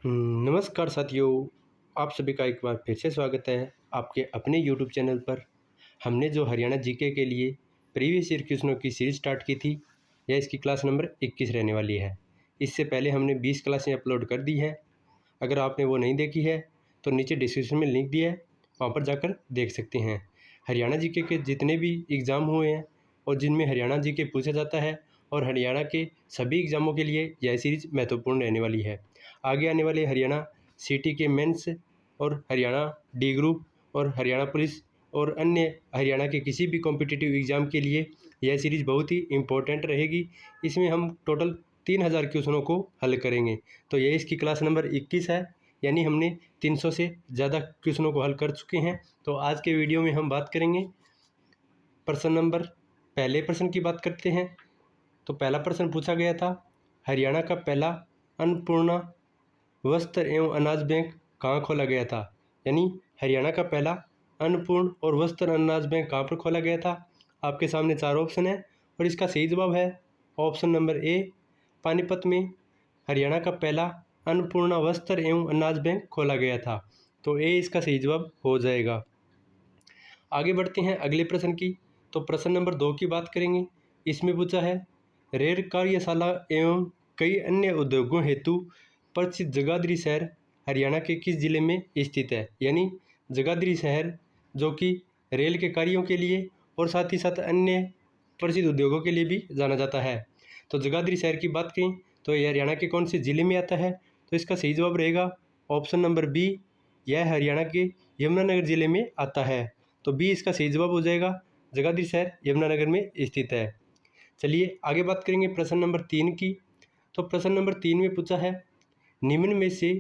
नमस्कार साथियों, आप सभी का एक बार फिर से स्वागत है आपके अपने यूट्यूब चैनल पर। हमने जो हरियाणा जीके के लिए प्रीवियस ईयर क्वेश्चनों की सीरीज़ स्टार्ट की थी, यह इसकी क्लास नंबर 21 रहने वाली है। इससे पहले हमने 20 क्लासें अपलोड कर दी हैं। अगर आपने वो नहीं देखी है तो नीचे डिस्क्रिप्शन में लिंक दिया है, वहाँ पर जाकर देख सकते हैं। हरियाणा जीके के जितने भी एग्ज़ाम हुए हैं और जिनमें हरियाणा जीके पूछा जाता है और हरियाणा के सभी एग्ज़ामों के लिए यह सीरीज़ महत्वपूर्ण रहने वाली है। आगे आने वाले हरियाणा सिटी के मेंस और हरियाणा डी ग्रुप और हरियाणा पुलिस और अन्य हरियाणा के किसी भी कॉम्पिटिटिव एग्ज़ाम के लिए यह सीरीज़ बहुत ही इम्पोर्टेंट रहेगी। इसमें हम टोटल 3000 क्वेश्चनों को हल करेंगे। तो ये इसकी क्लास नंबर 21 है, यानी हमने 300 से ज़्यादा क्वेश्चनों को हल कर चुके हैं। तो आज के वीडियो में हम बात करेंगे पहले प्रश्न की बात करते हैं। तो पहला प्रश्न पूछा गया था, हरियाणा का पहला अन्नपूर्णा वस्त्र एवं अनाज बैंक कहाँ खोला गया था। यानी हरियाणा का पहला अन्नपूर्ण और वस्त्र अनाज बैंक कहाँ पर खोला गया था। आपके सामने 4 ऑप्शन है और इसका सही जवाब है ऑप्शन नंबर ए, पानीपत में हरियाणा का पहला अन्नपूर्णा वस्त्र एवं अनाज बैंक खोला गया था। तो ए इसका सही जवाब हो जाएगा। आगे बढ़ते हैं अगले प्रश्न की। तो प्रश्न नंबर 2 की बात करेंगे। इसमें पूछा है, रेल कार्यशाला एवं कई अन्य उद्योगों हेतु प्रसिद्ध जगाधरी शहर हरियाणा के किस जिले में स्थित है। यानी जगाधरी शहर जो कि रेल के कार्यों के लिए और साथ ही साथ अन्य प्रसिद्ध उद्योगों के लिए भी जाना जाता है। तो जगाधरी शहर की बात करें तो यह हरियाणा के कौन से ज़िले में आता है। तो इसका सही जवाब रहेगा ऑप्शन नंबर बी, यह हरियाणा के यमुनानगर ज़िले में आता है। तो बी इसका सही जवाब हो जाएगा, जगाधरी शहर यमुनानगर में स्थित है। चलिए आगे बात करेंगे प्रश्न नंबर 3 की। तो प्रश्न नंबर 3 में पूछा है, निम्न में से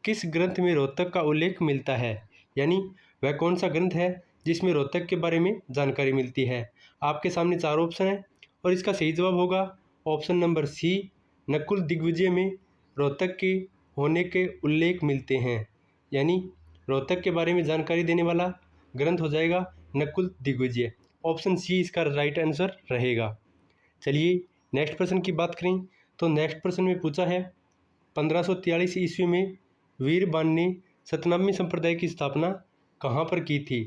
किस ग्रंथ में रोहतक का उल्लेख मिलता है। यानी वह कौन सा ग्रंथ है जिसमें रोहतक के बारे में जानकारी मिलती है। आपके सामने 4 ऑप्शन है और इसका सही जवाब होगा option number C, Nakul Digvijay में रोहतक के होने के उल्लेख मिलते हैं। यानी रोहतक के बारे में जानकारी देने वाला ग्रंथ हो जाएगा नकुल दिग्विजय। ऑप्शन सी इसका राइट आंसर रहेगा। चलिए नेक्स्ट प्रश्न की बात करें। तो नेक्स्ट प्रश्न में पूछा है, 1543 ईस्वी में वीरबान ने सतनामी संप्रदाय की स्थापना कहाँ पर की थी।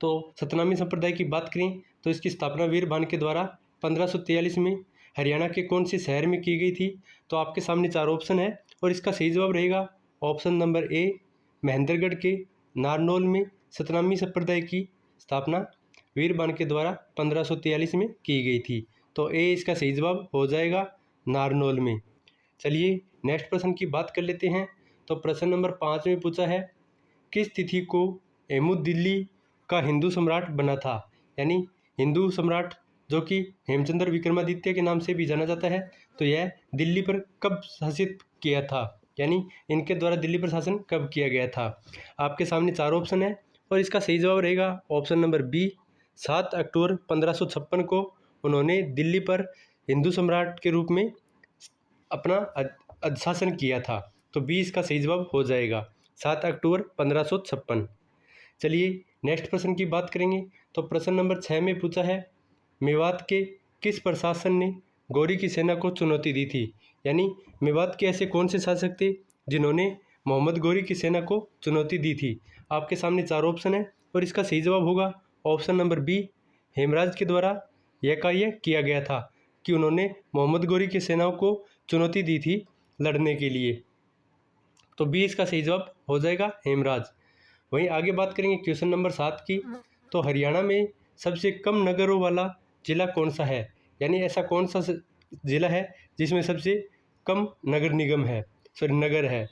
तो सतनामी संप्रदाय की बात करें तो इसकी स्थापना वीरबान के द्वारा 1543 में हरियाणा के कौन से शहर में की गई थी। तो आपके सामने 4 ऑप्शन है और इसका सही जवाब रहेगा ऑप्शन नंबर ए, महेंद्रगढ़ के नारनौल में सतनामी संप्रदाय की स्थापना वीरबान के द्वारा 1543 में की गई थी। तो ए इसका सही जवाब हो जाएगा, नारनौल में। चलिए नेक्स्ट प्रश्न की बात कर लेते हैं। तो प्रश्न नंबर 5 में पूछा है, किस तिथि को हेमुदिल्ली का हिंदू सम्राट बना था। यानी हिंदू सम्राट जो कि हेमचंद्र विक्रमादित्य के नाम से भी जाना जाता है, तो यह दिल्ली पर कब शासित किया था। यानी इनके द्वारा दिल्ली पर शासन कब किया गया था। आपके सामने 4 ऑप्शन है और इसका सही जवाब रहेगा ऑप्शन नंबर बी, 7 अक्टूबर 1556 को उन्होंने दिल्ली पर हिंदू सम्राट के रूप में अपना शासन किया था। तो बी इसका सही जवाब हो जाएगा, 7 अक्टूबर 1556। चलिए नेक्स्ट प्रश्न की बात करेंगे। तो प्रश्न नंबर 6 में पूछा है, मेवात के किस प्रशासन ने गौरी की सेना को चुनौती दी थी। यानी मेवात के ऐसे कौन से शासक थे जिन्होंने मोहम्मद गौरी की सेना को चुनौती दी थी। आपके सामने 4 ऑप्शन है और इसका सही जवाब होगा ऑप्शन नंबर बी, हेमराज के द्वारा यह कार्य किया गया था कि उन्होंने मोहम्मद गौरी की सेनाओं को चुनौती दी थी लड़ने के लिए। तो बी इसका सही जवाब हो जाएगा, हेमराज। वहीं आगे बात करेंगे क्वेश्चन नंबर 7 की। तो हरियाणा में सबसे कम नगरों वाला जिला कौन सा है। यानी ऐसा कौन सा जिला है जिसमें सबसे कम नगर निगम है, सॉरी नगर है।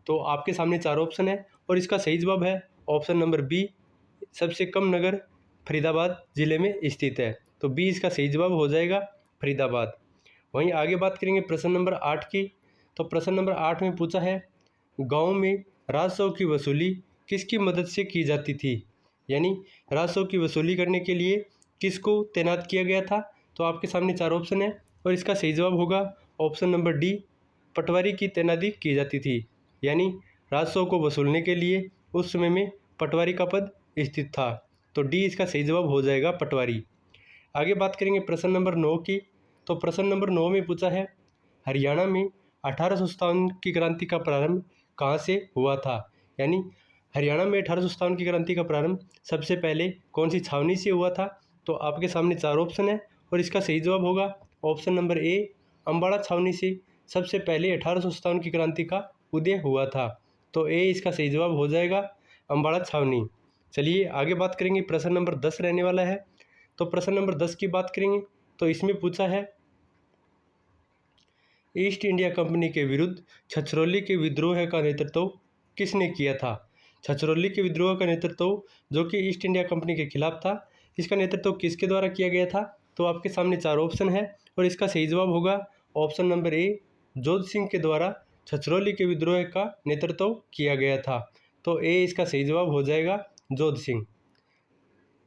तो आपके सामने 4 ऑप्शन है और इसका सही जवाब है ऑप्शन नंबर बी, सबसे कम नगर फरीदाबाद ज़िले में स्थित है। तो बी इसका सही जवाब हो जाएगा, फरीदाबाद। वहीं आगे बात करेंगे प्रश्न नंबर 8 की। तो प्रश्न नंबर 8 में पूछा है, गाँव में राजस्व की वसूली किसकी मदद से की जाती थी। यानी राजस्व की वसूली करने के लिए किसको तैनात किया गया था। तो आपके सामने 4 ऑप्शन है और इसका सही जवाब होगा ऑप्शन नंबर डी, पटवारी की तैनाती की जाती थी। यानी राजस्व को वसूलने के लिए उस समय में पटवारी का पद स्थित था। तो डी इसका सही जवाब हो जाएगा, पटवारी। आगे बात करेंगे प्रश्न नंबर 9 की। तो प्रश्न नंबर 9 में पूछा है, हरियाणा में 1857 की क्रांति का प्रारंभ कहाँ से हुआ था? यानी हरियाणा में 1857 की क्रांति का प्रारंभ सबसे पहले कौन सी छावनी से हुआ था? तो आपके सामने 4 ऑप्शन है और इसका सही जवाब होगा ऑप्शन नंबर ए, अम्बाड़ा छावनी से सबसे पहले 1857 की क्रांति का उदय हुआ था। तो ए इसका सही जवाब हो जाएगा, अम्बाड़ा छावनी। चलिए आगे बात करेंगे, प्रश्न नंबर 10 रहने वाला है। तो प्रश्न नंबर 10 की बात करेंगे तो इसमें पूछा है ईस्ट इंडिया कंपनी के विरुद्ध छछरौली के विद्रोह का नेतृत्व किसने किया था? छछरौली के विद्रोह का नेतृत्व जो कि ईस्ट इंडिया कंपनी के खिलाफ था, इसका नेतृत्व किसके द्वारा किया गया था? तो आपके सामने 4 ऑप्शन है और इसका सही जवाब होगा ऑप्शन नंबर ए, जोध सिंह के द्वारा छछरौली के विद्रोह का नेतृत्व किया गया था। तो ए इसका सही जवाब हो जाएगा, जोध सिंह।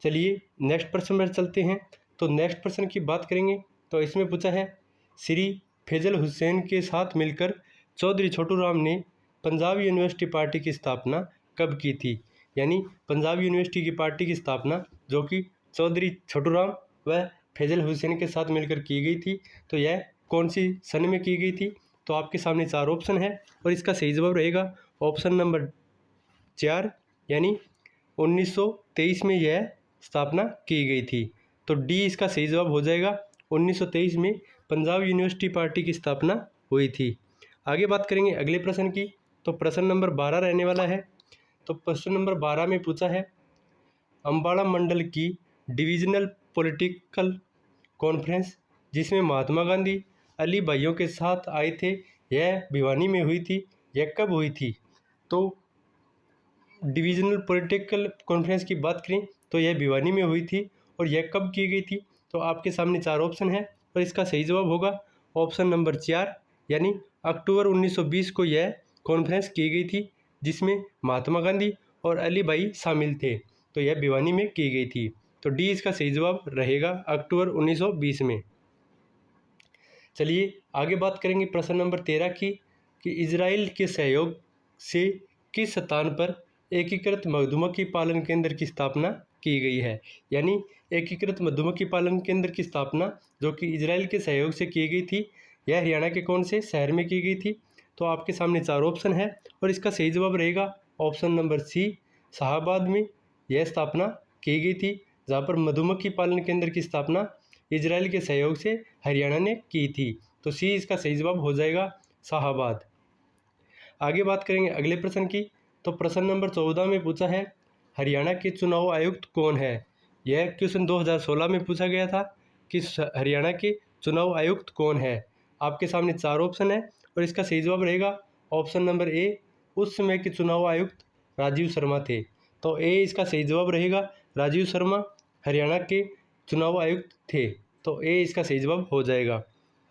चलिए नेक्स्ट प्रश्न पर चलते हैं। तो नेक्स्ट प्रश्न की बात करेंगे तो इसमें पूछा है श्री फैजल हुसैन के साथ मिलकर चौधरी छोटू राम ने पंजाब यूनिवर्सिटी पार्टी की स्थापना कब की थी? यानी पंजाब यूनिवर्सिटी की पार्टी की स्थापना जो कि चौधरी छोटू राम व फैजल हुसैन के साथ मिलकर की गई थी, तो यह कौन सी सन में की गई थी? तो आपके सामने 4 ऑप्शन है और इसका सही जवाब रहेगा ऑप्शन नंबर 4, यानी 1923 में यह स्थापना की गई थी। तो डी इसका सही जवाब हो जाएगा, 1923 में पंजाब यूनिवर्सिटी पार्टी की स्थापना हुई थी। आगे बात करेंगे अगले प्रश्न की। तो प्रश्न नंबर 12 रहने वाला है। तो प्रश्न नंबर 12 में पूछा है अम्बाड़ा मंडल की डिविजनल पॉलिटिकल कॉन्फ्रेंस जिसमें महात्मा गांधी अली भाइयों के साथ आए थे, यह भिवानी में हुई थी, यह कब हुई थी? तो डिविजनल पॉलिटिकल कॉन्फ्रेंस की बात करें तो यह भिवानी में हुई थी और यह कब की गई थी? तो आपके सामने 4 ऑप्शन है और इसका सही जवाब होगा ऑप्शन नंबर 4, यानी अक्टूबर 1920 को यह कॉन्फ्रेंस की गई थी जिसमें महात्मा गांधी और अली भाई शामिल थे। तो यह भिवानी में की गई थी। तो डी इसका सही जवाब रहेगा, अक्टूबर 1920 में। चलिए आगे बात करेंगे प्रश्न नंबर 13 की कि इजराइल के सहयोग से किस स्थान पर एकीकृत मधुमक्खी पालन केंद्र की स्थापना की गई है? यानी एकीकृत मधुमक्खी पालन केंद्र की स्थापना जो कि इजराइल के सहयोग से की गई थी, यह हरियाणा के कौन से शहर में की गई थी? तो आपके सामने 4 ऑप्शन है और इसका सही जवाब रहेगा ऑप्शन नंबर सी, शाहाबाद में यह स्थापना की गई थी, जहाँ पर मधुमक्खी पालन केंद्र की स्थापना इजराइल के सहयोग से हरियाणा ने की थी। तो सी इसका सही जवाब हो जाएगा, शाहाबाद। आगे बात करेंगे अगले प्रश्न की। तो प्रश्न नंबर 14 में पूछा है हरियाणा के चुनाव आयुक्त कौन है? यह क्वेश्चन 2016 में पूछा गया था कि हरियाणा के चुनाव आयुक्त कौन है? आपके सामने 4 ऑप्शन है और इसका सही जवाब रहेगा ऑप्शन नंबर ए, उस समय के चुनाव आयुक्त राजीव शर्मा थे। तो ए इसका सही जवाब रहेगा, राजीव शर्मा हरियाणा के चुनाव आयुक्त थे। तो ए इसका सही जवाब हो जाएगा।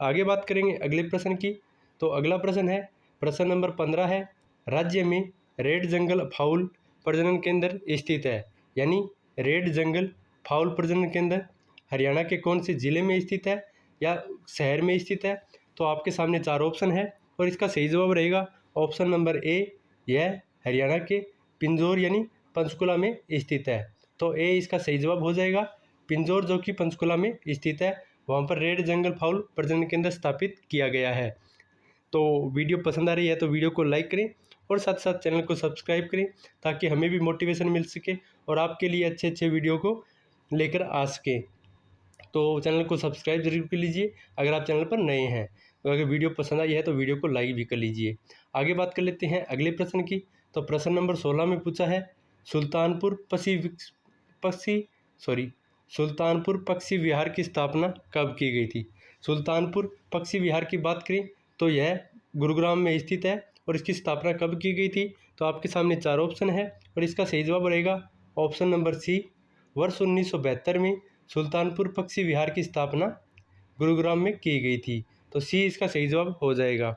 आगे बात करेंगे अगले प्रश्न की। तो अगला प्रश्न है प्रश्न नंबर 15 है, राज्य में रेड जंगल फाउल प्रजनन केंद्र स्थित है। यानी रेड जंगल फाउल प्रजनन केंद्र हरियाणा के कौन से ज़िले में स्थित है या शहर में स्थित है? तो आपके सामने 4 ऑप्शन है और इसका सही जवाब रहेगा ऑप्शन नंबर ए, यह हरियाणा के पिंजौर यानी पंचकुला में स्थित है। तो ए इसका सही जवाब हो जाएगा, पिंजौर जो कि पंचकुला में स्थित है, वहाँ पर रेड जंगल फाउल प्रजनन केंद्र स्थापित किया गया है। तो वीडियो पसंद आ रही है तो वीडियो को लाइक करें और साथ साथ चैनल को सब्सक्राइब करें ताकि हमें भी मोटिवेशन मिल सके और आपके लिए अच्छे अच्छे वीडियो को लेकर आ सके। तो चैनल को सब्सक्राइब जरूर कर लीजिए अगर आप चैनल पर नए हैं। तो अगर वीडियो पसंद आई है तो वीडियो को लाइक भी कर लीजिए। आगे बात कर लेते हैं अगले प्रश्न की। तो प्रश्न नंबर 16 में पूछा है सुल्तानपुर पक्षी विहार की स्थापना कब की गई थी? सुल्तानपुर पक्षी विहार की बात करें तो यह गुरुग्राम में स्थित है और इसकी स्थापना कब की गई थी? तो आपके सामने 4 ऑप्शन है और इसका सही जवाब रहेगा ऑप्शन नंबर सी, वर्ष 1972 में सुल्तानपुर पक्षी विहार की स्थापना गुरुग्राम में की गई थी। तो सी इसका सही जवाब हो जाएगा।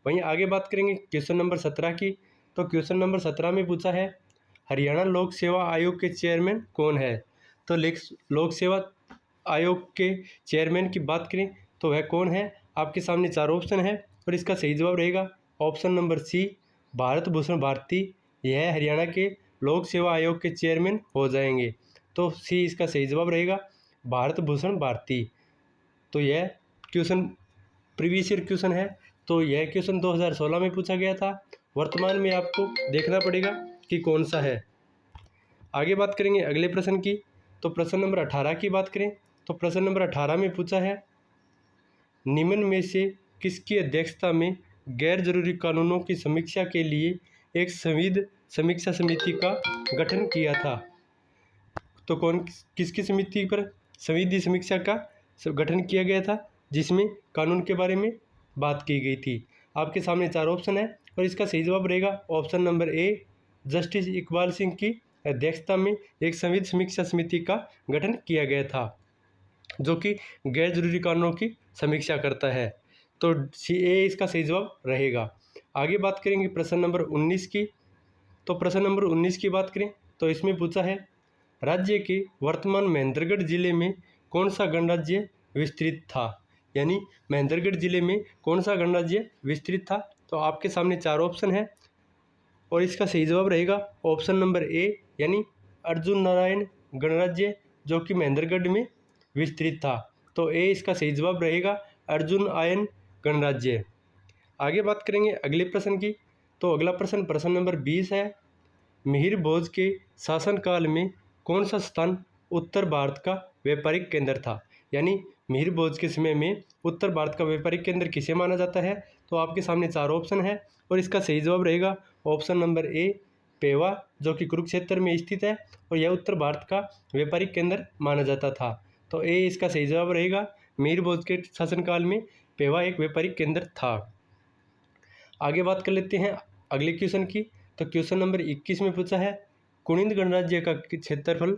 वहीं आगे बात करेंगे क्वेश्चन नंबर 17 की। तो क्वेश्चन नंबर 17 में पूछा है हरियाणा लोक सेवा आयोग के चेयरमैन कौन है? तो लोक सेवा आयोग के चेयरमैन की बात करें तो वह कौन है? आपके सामने 4 ऑप्शन है और इसका सही जवाब रहेगा option number C, Bharat Bhushan Bharti, यह हरियाणा के लोक सेवा आयोग के चेयरमैन हो जाएंगे। तो सी इसका सही जवाब रहेगा, भारत भूषण भारती। तो यह क्वेश्चन प्रीवियस ईयर क्वेश्चन है तो यह क्वेश्चन 2016 में पूछा गया था। वर्तमान में आपको देखना पड़ेगा कि कौन सा है। आगे बात करेंगे अगले प्रश्न की। तो प्रश्न नंबर 18 की बात करें तो प्रश्न नंबर 18 में पूछा है, निम्न में से किसकी अध्यक्षता में गैर जरूरी कानूनों की समीक्षा के लिए एक संविद समीक्षा समिति का गठन किया था। तो किसकी समिति पर संविधि समीक्षा का गठन किया गया था, जिसमें कानून के बारे में बात की गई थी। आपके सामने 4 ऑप्शन है और इसका सही जवाब रहेगा option number A, justice Iqbal Singh की अध्यक्षता में एक संविधि समीक्षा समिति का गठन किया गया था, जो कि गैर जरूरी कानूनों की समीक्षा करता है। तो ए इसका सही जवाब रहेगा। आगे बात करेंगे प्रश्न नंबर 19 की। तो प्रश्न नंबर 19 की बात करें तो इसमें पूछा है, राज्य के वर्तमान महेंद्रगढ़ जिले में कौन सा गणराज्य विस्तृत था। यानी महेंद्रगढ़ जिले में कौन सा गणराज्य विस्तृत था। तो आपके सामने 4 ऑप्शन है और इसका सही जवाब रहेगा ऑप्शन नंबर ए, यानी अर्जुन नारायण गणराज्य, जो कि महेंद्रगढ़ में विस्तृत था। तो ए इसका सही जवाब रहेगा अर्जुन आयन गणराज्य। आगे बात करेंगे अगले प्रश्न की। तो अगला प्रश्न नंबर 20 है, मिहिर भोज के शासनकाल में कौन सा स्थान उत्तर भारत का व्यापारिक केंद्र था। यानी मिहिर भोज के समय में उत्तर भारत का व्यापारिक केंद्र किसे माना जाता है। तो आपके सामने 4 ऑप्शन है और इसका सही जवाब रहेगा ऑप्शन नंबर ए, पेवा, जो कि कुरुक्षेत्र में स्थित है और यह उत्तर भारत का व्यापारिक केंद्र माना जाता था। तो ए इसका सही जवाब रहेगा, मिहिर भोज के शासनकाल में पेवा एक व्यापारिक केंद्र था। आगे बात कर लेते हैं अगले क्वेश्चन की। तो क्वेश्चन नंबर 21 में पूछा है, कुनिंद गणराज्य का क्षेत्रफल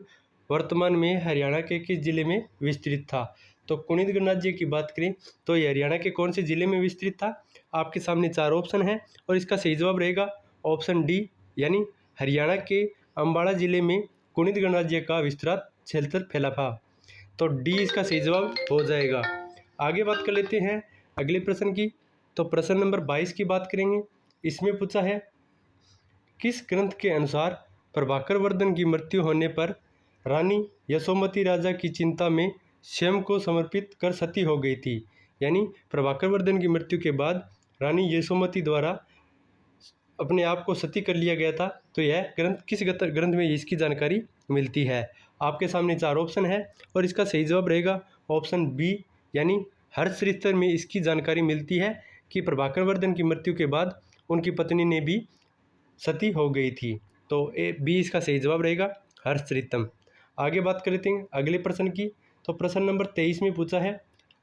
वर्तमान में हरियाणा के किस जिले में विस्तृत था। तो कुनिंद गणराज्य की बात करें तो यह हरियाणा के कौन से जिले में विस्तृत था। आपके सामने 4 ऑप्शन है और इसका सही जवाब रहेगा ऑप्शन डी, यानी हरियाणा के अम्बाड़ा जिले में कुनिंद गणराज्य का विस्तृत क्षेत्र फैला था। तो डी इसका सही जवाब हो जाएगा। आगे बात कर लेते हैं अगले प्रश्न की। तो प्रश्न नंबर 22 की बात करेंगे। इसमें पूछा है, किस ग्रंथ के अनुसार प्रभाकर वर्धन की मृत्यु होने पर रानी यशोमती राजा की चिंता में स्वयं को समर्पित कर सती हो गई थी। यानी प्रभाकर वर्धन की मृत्यु के बाद रानी यशोमती द्वारा अपने आप को सती कर लिया गया था। तो यह ग्रंथ किस ग्रंथ में इसकी जानकारी मिलती है। आपके सामने 4 ऑप्शन है और इसका सही जवाब रहेगा ऑप्शन बी, यानी हर्षचरित्र में इसकी जानकारी मिलती है कि प्रभाकर वर्धन की मृत्यु के बाद उनकी पत्नी ने भी सती हो गई थी। तो ए बी इसका सही जवाब रहेगा हर्षचरितम। आगे बात कर लेते हैं अगले प्रश्न की। तो प्रश्न नंबर 23 में पूछा है,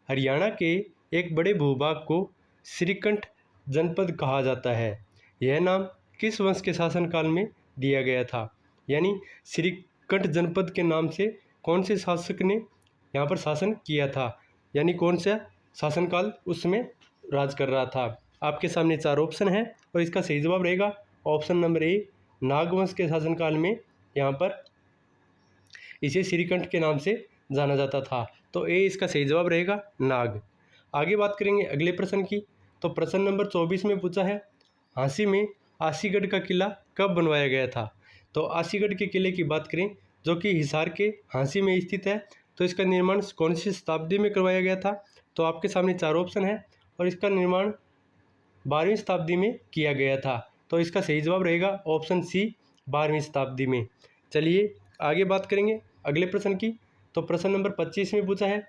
हरियाणा के एक बड़े भूभाग को श्रीकंठ जनपद कहा जाता है। यह नाम किस वंश के शासनकाल में दिया गया था। यानी श्रीकंठ जनपद के नाम से कौन से शासक ने यहाँ पर शासन किया था, यानी कौन सा शासनकाल उसमें राज कर रहा था। आपके सामने 4 ऑप्शन है और इसका सही जवाब रहेगा ऑप्शन नंबर ए, नागवंश के शासनकाल में यहाँ पर इसे श्रीकंठ के नाम से जाना जाता था। तो ए इसका सही जवाब रहेगा नाग। आगे बात करेंगे अगले प्रश्न की। तो प्रश्न नंबर 24 में पूछा है, झांसी में आसीगढ़ का किला कब बनवाया गया था। तो आसीगढ़ के किले की बात करें जो कि हिसार के झांसी में स्थित है, तो इसका निर्माण कौन सी शताब्दी में करवाया गया था। तो आपके सामने 4 ऑप्शन है और इसका निर्माण 12वीं शताब्दी में किया गया था। तो इसका सही जवाब रहेगा ऑप्शन सी, 12वीं शताब्दी में। चलिए आगे बात करेंगे अगले प्रश्न की। तो प्रश्न नंबर 25 में पूछा है,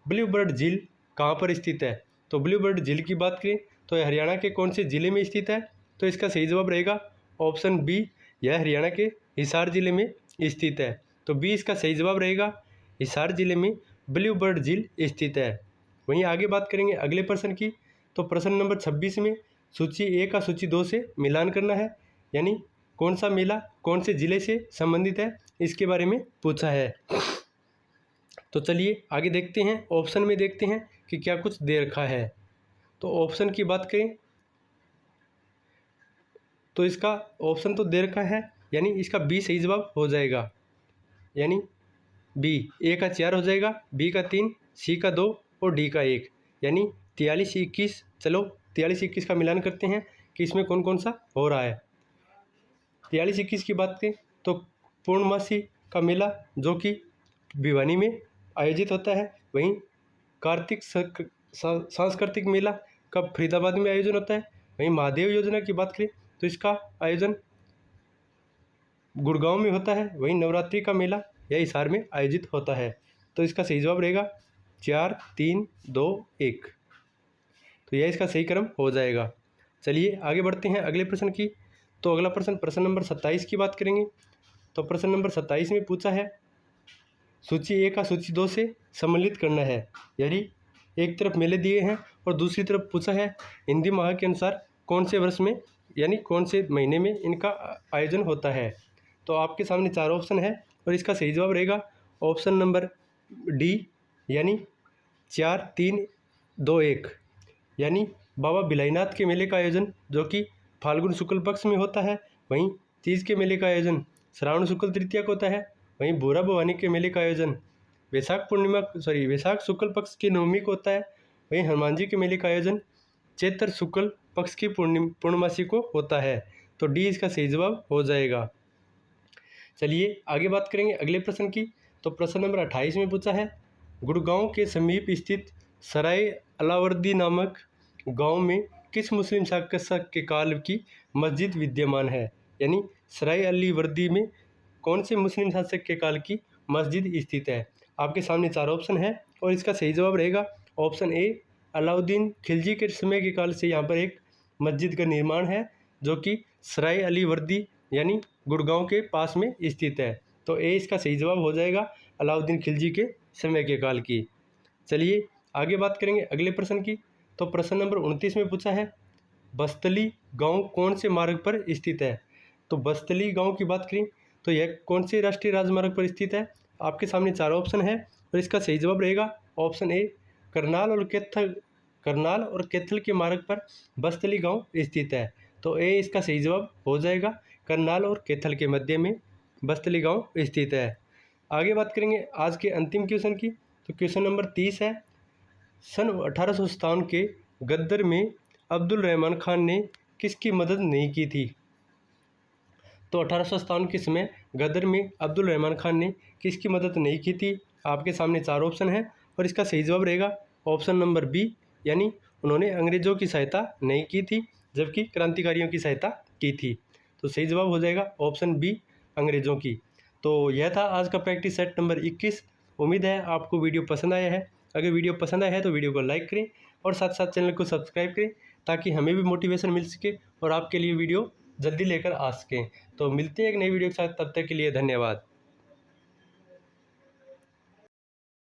ब्लू बर्ड झील कहाँ पर स्थित है। तो ब्लू बर्ड झील की बात करें तो यह हरियाणा के कौन से ज़िले में स्थित है। तो इसका सही जवाब रहेगा ऑप्शन बी, यह हरियाणा के हिसार ज़िले में स्थित है। तो बी इसका सही जवाब रहेगा, हिसार ज़िले में ब्लू बर्ड झील स्थित है। वहीं आगे बात करेंगे अगले प्रश्न की। तो प्रश्न नंबर 26 में सूची 1 का सूची 2 से मिलान करना है, यानी कौन सा मेला कौन से ज़िले से संबंधित है इसके बारे में पूछा है। तो चलिए आगे देखते हैं, ऑप्शन में देखते हैं कि क्या कुछ दे रखा है। तो ऑप्शन की बात करें तो इसका ऑप्शन तो दे रखा है, यानी इसका बी सही जवाब हो जाएगा, यानी बी ए का 4 हो जाएगा, बी का 3, सी का 2 और डी का 1, यानी 43-21। चलो 43-21 का मिलान करते हैं कि इसमें कौन कौन सा हो रहा है। 43-21 की बात करें तो पूर्णमासी का मेला जो कि भिवानी में आयोजित होता है। वहीं कार्तिक सांस्कृतिक मेला कब फरीदाबाद में आयोजन होता है। वहीं महादेव योजना की बात करें तो इसका आयोजन गुड़गांव में होता है। वहीं नवरात्रि का मेला यह हिसार में आयोजित होता है। तो इसका सही जवाब रहेगा 4, 3, 2, 1। तो यह इसका सही क्रम हो जाएगा। चलिए आगे बढ़ते हैं अगले प्रश्न की। तो अगला प्रश्न नंबर 27 की बात करेंगे। तो प्रश्न नंबर 27 में पूछा है सूची 1 का सूची 2 से सम्मिलित करना है। यानी एक तरफ मेले दिए हैं और दूसरी तरफ पूछा है हिंदी माह के अनुसार कौन से वर्ष में यानी कौन से महीने में इनका आयोजन होता है। तो आपके सामने 4 ऑप्शन है और इसका सही जवाब रहेगा ऑप्शन नंबर डी यानी 4, 3, 2, 1। यानी बाबा भिलाईनाथ के मेले का आयोजन जो कि फाल्गुन शुक्ल पक्ष में होता है। वहीं तीज के मेले का आयोजन श्रावण शुक्ल तृतीया को होता है। वहीं भूरा भवानी के मेले का आयोजन वैशाख शुक्ल पक्ष की नवमी को होता है। वहीं हनुमान जी के मेले का आयोजन चैत्र शुक्ल पक्ष की पूर्णमासी को होता है। तो डी इसका सही जवाब हो जाएगा। चलिए आगे बात करेंगे अगले प्रश्न की। तो प्रश्न नंबर 28 में पूछा है गुड़गांव के समीप स्थित सराय अलावर्दी नामक गांव में किस मुस्लिम शासक के काल की मस्जिद विद्यमान है। यानी सराय अली वर्दी में कौन से मुस्लिम शासक के काल की मस्जिद स्थित है। आपके सामने 4 ऑप्शन है और इसका सही जवाब रहेगा ऑप्शन ए अलाउद्दीन खिलजी के समय के काल से यहाँ पर एक मस्जिद का निर्माण है जो कि सराय अली वर्दी यानी गुड़गांव के पास में स्थित है। तो ए इसका सही जवाब हो जाएगा अलाउद्दीन खिलजी के समय के काल की। चलिए आगे बात करेंगे अगले प्रश्न की। तो प्रश्न नंबर 29 में पूछा है बस्तली गांव कौन से मार्ग पर स्थित है। तो बस्तली गांव की बात करें तो यह कौन से राष्ट्रीय राजमार्ग पर स्थित है। आपके सामने 4 ऑप्शन है और इसका सही जवाब रहेगा ऑप्शन ए करनाल और कैथल के मार्ग पर बस्तली गांव स्थित है। तो ए इसका सही जवाब हो जाएगा करनाल और कैथल के मध्य में बस्तली गांव स्थित है। आगे बात करेंगे आज के अंतिम क्वेश्चन की। तो क्वेश्चन नंबर 30 है सन 1857 के गद्दर में अब्दुल रहमान खान ने किसकी मदद नहीं की थी। तो 1857 के समय गद्दर में अब्दुल रहमान खान ने किसकी मदद नहीं की थी। आपके सामने 4 ऑप्शन है और इसका सही जवाब रहेगा ऑप्शन नंबर बी यानी उन्होंने अंग्रेज़ों की सहायता नहीं की थी जबकि क्रांतिकारियों की सहायता की थी। तो सही जवाब हो जाएगा ऑप्शन बी अंग्रेज़ों की। तो यह था आज का प्रैक्टिस सेट नंबर 21। उम्मीद है आपको वीडियो पसंद आया है। अगर वीडियो पसंद आया है तो वीडियो को लाइक करें और साथ साथ चैनल को सब्सक्राइब करें ताकि हमें भी मोटिवेशन मिल सके और आपके लिए वीडियो जल्दी लेकर आ सकें। तो मिलते हैं एक नई वीडियो के साथ, तब तक के लिए धन्यवाद।